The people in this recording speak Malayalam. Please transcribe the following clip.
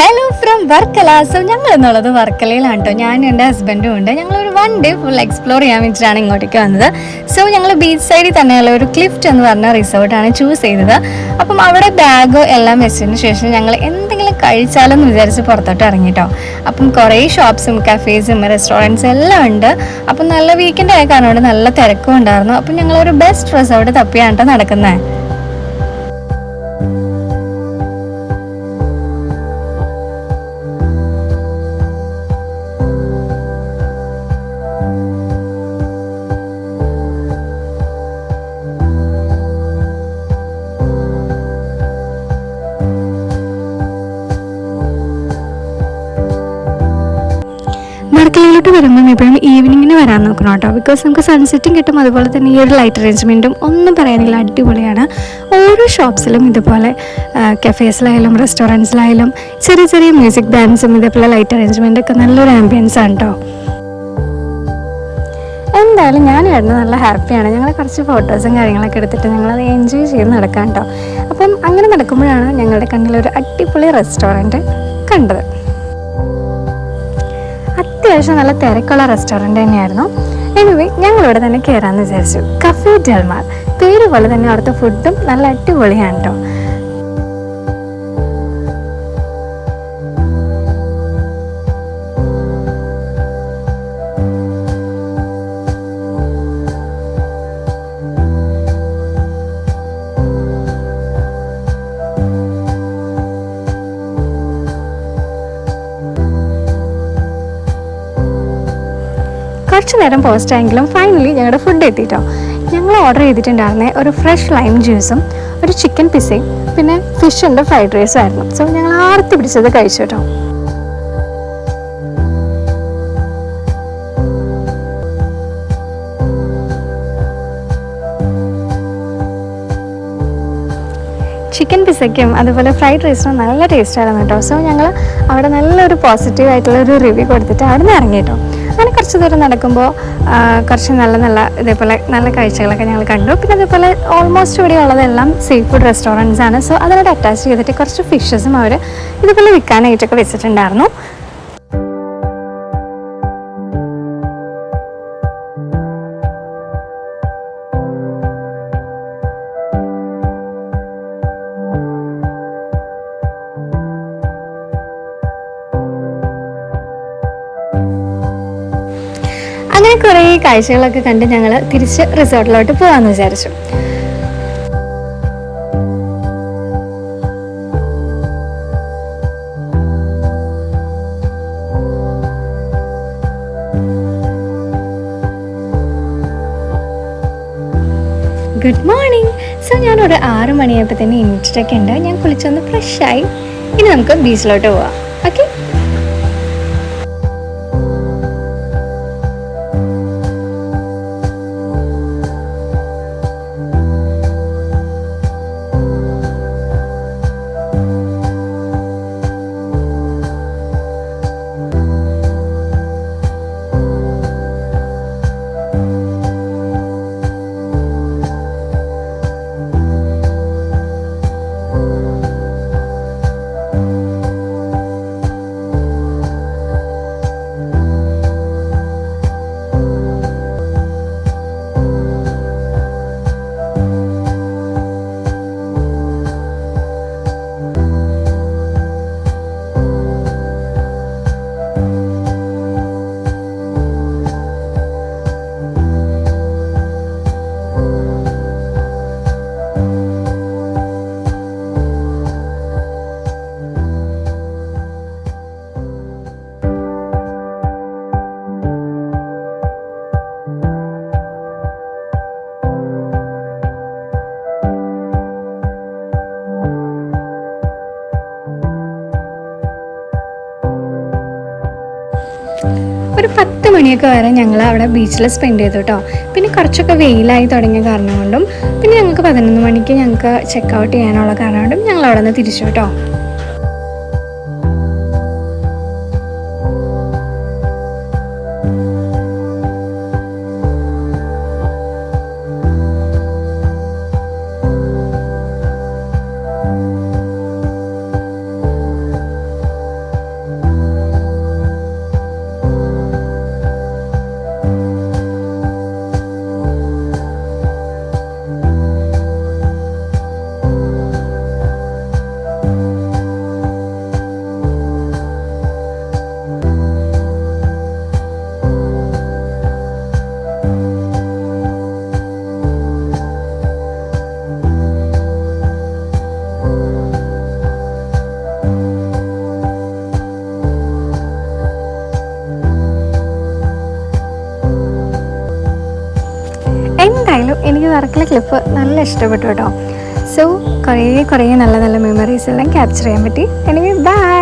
Hello from VaRkaLa. സോ ഞങ്ങൾ എന്നുള്ളത് വർക്കലയിലാണ് കേട്ടോ. ഞാനും എൻ്റെ ഹസ്ബൻഡും ഉണ്ട്. ഞങ്ങളൊരു 1 ഡേ ഫുൾ എക്സ്പ്ലോർ ചെയ്യാൻ വേണ്ടിയിട്ടാണ് ഇങ്ങോട്ടേക്ക് വന്നത്. സോ ഞങ്ങൾ ബീച്ച് സൈഡിൽ തന്നെയുള്ള ഒരു CliFf എന്ന് പറഞ്ഞ റിസോർട്ടാണ് ചൂസ് ചെയ്തത്. അപ്പം അവിടെ ബാഗ് എല്ലാം വെച്ചതിന് ശേഷം ഞങ്ങൾ എന്തെങ്കിലും കഴിച്ചാലെന്ന് വിചാരിച്ച് പുറത്തോട്ട് ഇറങ്ങിട്ടോ. അപ്പം കുറേ ഷോപ്സും കഫേസും റെസ്റ്റോറൻറ്റ്സും എല്ലാം ഉണ്ട്. അപ്പം നല്ല വീക്കെൻഡ് ആയ കാരണം നല്ല തിരക്കും ഉണ്ടായിരുന്നു. അപ്പം ഞങ്ങളൊരു ബെസ്റ്റ് റിസോർട്ട് തപ്പിയാണ് കേട്ടോ നടക്കുന്നത്. വർക്കലയിലോട്ട് വരുമ്പം എപ്പോഴും ഈവനിങ്ങിന് വരാൻ നോക്കണം കേട്ടോ. ബിക്കോസ് നമുക്ക് സൺസെറ്റും കിട്ടും, അതുപോലെ തന്നെ ഈ ഒരു ലൈറ്റ് അറേഞ്ച്മെൻറ്റും ഒന്നും പറയാനില്ല, അടിപൊളിയാണ്. ഓരോ ഷോപ്സിലും ഇതുപോലെ കഫേസിലായാലും റെസ്റ്റോറൻറ്റ്സിലായാലും ചെറിയ ചെറിയ മ്യൂസിക് ബാൻഡ്സും ഇതേപോലെ ലൈറ്റ് അറേഞ്ച്മെൻറ്റൊക്കെ നല്ലൊരു ആംബിയൻസ് ആണ് കേട്ടോ. എന്തായാലും ഞാനായിരുന്നു നല്ല ഹാപ്പിയാണ്. ഞങ്ങൾ കുറച്ച് ഫോട്ടോസും കാര്യങ്ങളൊക്കെ എടുത്തിട്ട് ഞങ്ങളത് എൻജോയ് ചെയ്ത് നടക്കാം കേട്ടോ. അപ്പം അങ്ങനെ നടക്കുമ്പോഴാണ് ഞങ്ങളുടെ കണ്ണിലൊരു അടിപൊളി റെസ്റ്റോറൻറ്റ് കണ്ടത്. അത്യാവശ്യം നല്ല തിരക്കുള്ള റെസ്റ്റോറൻറ്റ് തന്നെയായിരുന്നു. എനിവേ ഞങ്ങളിവിടെ തന്നെ കയറാമെന്ന് വിചാരിച്ചു. കഫേ ഡെൽമാർ പേര് പോലെ തന്നെ അവിടുത്തെ ഫുഡും നല്ല അടിപൊളിയാണ് കേട്ടോ. കുറച്ച് നേരം പോസ്റ്റായെങ്കിലും ഫൈനലി ഞങ്ങളുടെ ഫുഡ് എത്തിയിട്ടോ. ഞങ്ങൾ ഓർഡർ ചെയ്തിട്ടുണ്ടായിരുന്നേ ഒരു ഫ്രഷ് ലൈം ജ്യൂസും ഒരു ചിക്കൻ പിസയും പിന്നെ ഫിഷിൻ്റെ ഫ്രൈഡ് റൈസും ആയിരുന്നു. സോ ഞങ്ങൾ ആർത്തി പിടിച്ചത് കഴിച്ചു കേട്ടോ. ചിക്കൻ പിസയ്ക്കും അതുപോലെ ഫ്രൈഡ് റൈസിനും നല്ല ടേസ്റ്റായിരുന്നു കേട്ടോ. സോ ഞങ്ങൾ അവിടെ നല്ലൊരു പോസിറ്റീവായിട്ടുള്ളൊരു റിവ്യൂ കൊടുത്തിട്ട് അവിടെ നിന്ന് ഇറങ്ങി കേട്ടോ. അങ്ങനെ കുറച്ച് ദൂരം നടക്കുമ്പോൾ കുറച്ച് നല്ല ഇതേപോലെ നല്ല കാഴ്ചകളൊക്കെ ഞങ്ങൾ കണ്ടു. പിന്നെ അതേപോലെ ഓൾമോസ്റ്റ് ഇവിടെ ഉള്ളതെല്ലാം സീ ഫുഡ് റെസ്റ്റോറൻറ്റ്സ് ആണ്. സോ അതിനോട് അറ്റാച്ച് ചെയ്തിട്ട് കുറച്ച് ഫിഷസും അവർ ഇതുപോലെ വിൽക്കാനായിട്ടൊക്കെ വെച്ചിട്ടുണ്ടായിരുന്നു. അങ്ങനെ കുറേ കാഴ്ചകളൊക്കെ കണ്ട് ഞങ്ങൾ തിരിച്ച് റിസോർട്ടിലോട്ട് പോകാമെന്ന് വിചാരിച്ചു. Good morning. സോ ഞാനൊരു 6 മണിയായപ്പോൾ തന്നെ എണീറ്റിട്ടൊക്കെ ഉണ്ട്. ഞാൻ കുളിച്ചൊന്ന് ഫ്രഷായി. ഇനി നമുക്ക് ബീച്ചിലോട്ട് പോവാം. ഓക്കെ. ഒരു 10 മണിയൊക്കെ വരെ ഞങ്ങൾ അവിടെ ബീച്ചിൽ സ്പെൻഡ് ചെയ്തു കേട്ടോ. പിന്നെ കുറച്ചൊക്കെ വെയിലായി തുടങ്ങിയ കാരണം കൊണ്ടും പിന്നെ ഞങ്ങൾക്ക് 11 മണിക്ക് ഞങ്ങൾക്ക് ചെക്ക് ഔട്ട് ചെയ്യാനുള്ള കാരണം കൊണ്ടും ഞങ്ങൾ അവിടെ നിന്ന് തിരിച്ചു കേട്ടോ. വർക്കല ക്ലിഫ് നല്ല ഇഷ്ടപ്പെട്ടു കേട്ടോ. സോ കുറേ നല്ല നല്ല മെമ്മറീസ് എല്ലാം ക്യാപ്ചർ ചെയ്യാൻ പറ്റി. Anyway by.